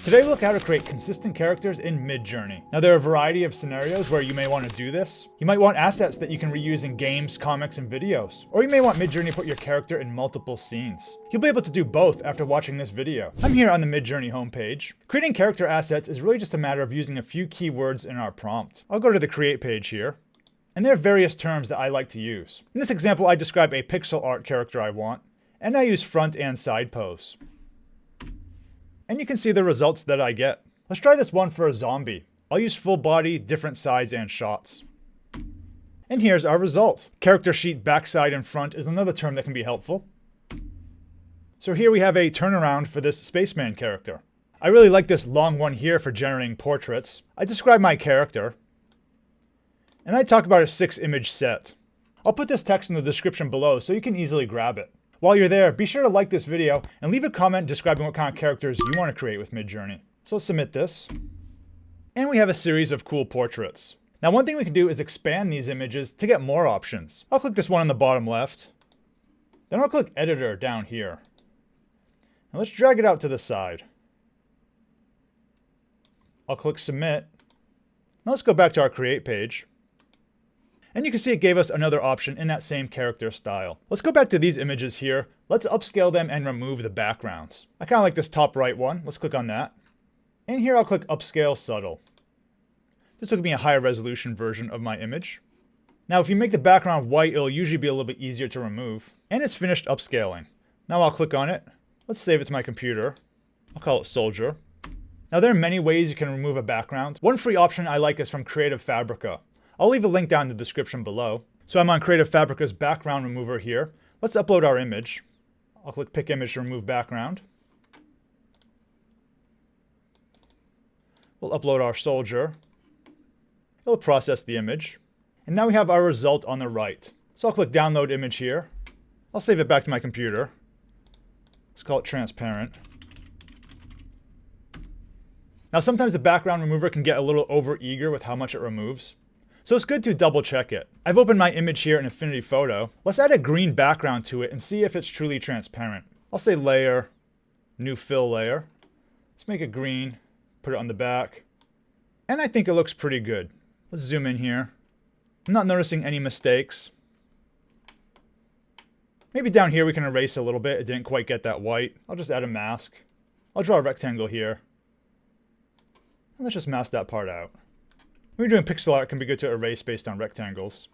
Today we'll look at how to create consistent characters in MidJourney. Now there are a variety of scenarios where you may want to do this. You might want assets that you can reuse in games, comics, and videos. Or you may want MidJourney to put your character in multiple scenes. You'll be able to do both after watching this video. I'm here on the MidJourney homepage. Creating character assets is really just a matter of using a few keywords in our prompt. I'll go to the create page here. And there are various terms that I like to use. In this example, I describe a pixel art character I want, and I use front and side pose. And you can see the results that I get. Let's try this one for a zombie. I'll use full body, different sides, and shots. And here's our result. Character sheet backside and front is another term that can be helpful. So here we have a turnaround for this spaceman character. I really like this long one here for generating portraits. I describe my character, and I talk about a 6-image set. I'll put this text in the description below so you can easily grab it. While you're there, be sure to like this video and leave a comment describing what kind of characters you want to create with MidJourney. So let's submit this. And we have a series of cool portraits. Now one thing we can do is expand these images to get more options. I'll click this one on the bottom left. Then I'll click Editor down here. And let's drag it out to the side. I'll click Submit. Now let's go back to our Create page. And you can see it gave us another option in that same character style. Let's go back to these images here. Let's upscale them and remove the backgrounds. I kind of like this top right one. Let's click on that. And here I'll click Upscale Subtle. This will give me a higher resolution version of my image. Now if you make the background white, it'll usually be a little bit easier to remove. And it's finished upscaling. Now I'll click on it. Let's save it to my computer. I'll call it Soldier. Now there are many ways you can remove a background. One free option I like is from Creative Fabrica. I'll leave a link down in the description below. So I'm on Creative Fabrica's background remover here. Let's upload our image. I'll click Pick Image to remove background. We'll upload our soldier. It'll process the image. And now we have our result on the right. So I'll click Download Image here. I'll save it back to my computer. Let's call it Transparent. Now sometimes the background remover can get a little over-eager with how much it removes. So it's good to double check it. I've opened my image here in Affinity Photo. Let's add a green background to it and see if it's truly transparent. I'll say Layer, New Fill Layer. Let's make it green, put it on the back. And I think it looks pretty good. Let's zoom in here. I'm not noticing any mistakes. Maybe down here we can erase a little bit. It didn't quite get that white. I'll just add a mask. I'll draw a rectangle here. And let's just mask that part out. When you're doing pixel art, it can be good to erase based on rectangles.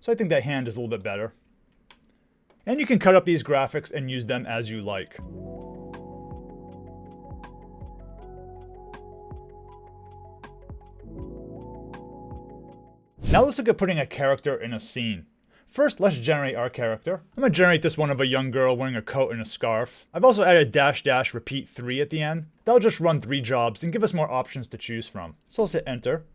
So I think that hand is a little bit better. And you can cut up these graphics and use them as you like. Now let's look at putting a character in a scene. First, let's generate our character. I'm going to generate this one of a young girl wearing a coat and a scarf. I've also added -- repeat 3 at the end. That'll just run 3 jobs and give us more options to choose from. So let's hit enter.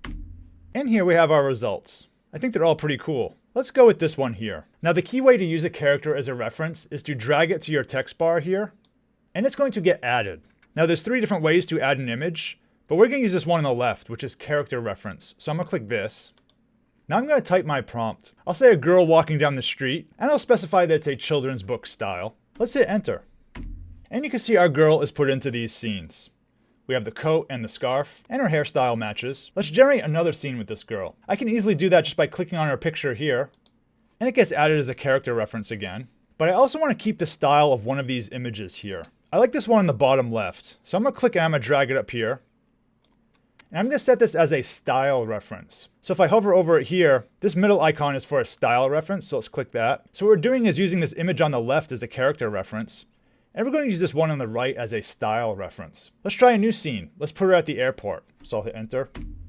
And here we have our results. I think they're all pretty cool. Let's go with this one here. Now the key way to use a character as a reference is to drag it to your text bar here. And it's going to get added. Now there's 3 different ways to add an image. But we're going to use this one on the left, which is character reference. So I'm going to click this. Now I'm going to type my prompt. I'll say a girl walking down the street, and I'll specify that it's a children's book style. Let's hit enter. And you can see our girl is put into these scenes. We have the coat and the scarf, and her hairstyle matches. Let's generate another scene with this girl. I can easily do that just by clicking on her picture here, and it gets added as a character reference again. But I also want to keep the style of one of these images here. I like this one on the bottom left, so I'm going to click and I'm going to drag it up here. And I'm going to set this as a style reference. So if I hover over it here, this middle icon is for a style reference, so let's click that. So what we're doing is using this image on the left as a character reference. And we're going to use this one on the right as a style reference. Let's try a new scene. Let's put her at the airport. So I'll hit enter.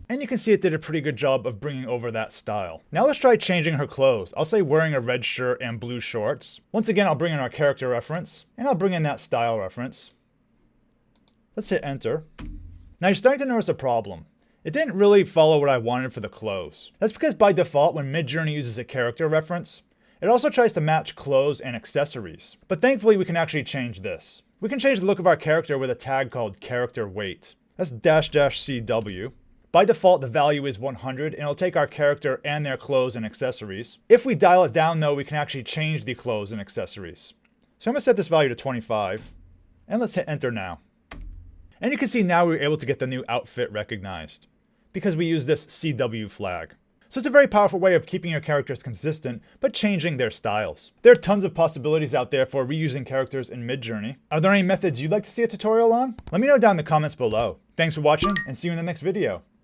And you can see it did a pretty good job of bringing over that style. Now let's try changing her clothes. I'll say wearing a red shirt and blue shorts. Once again, I'll bring in our character reference. And I'll bring in that style reference. Let's hit enter. Now you're starting to notice a problem. It didn't really follow what I wanted for the clothes. That's because by default, when MidJourney uses a character reference, it also tries to match clothes and accessories. But thankfully, we can actually change this. We can change the look of our character with a tag called character weight. That's --CW. By default, the value is 100, and it'll take our character and their clothes and accessories. If we dial it down though, we can actually change the clothes and accessories. So I'm going to set this value to 25. And let's hit enter now. And you can see now we're able to get the new outfit recognized because we use this CW flag. So it's a very powerful way of keeping your characters consistent, but changing their styles. There are tons of possibilities out there for reusing characters in MidJourney. Are there any methods you'd like to see a tutorial on? Let me know down in the comments below. Thanks for watching, and see you in the next video.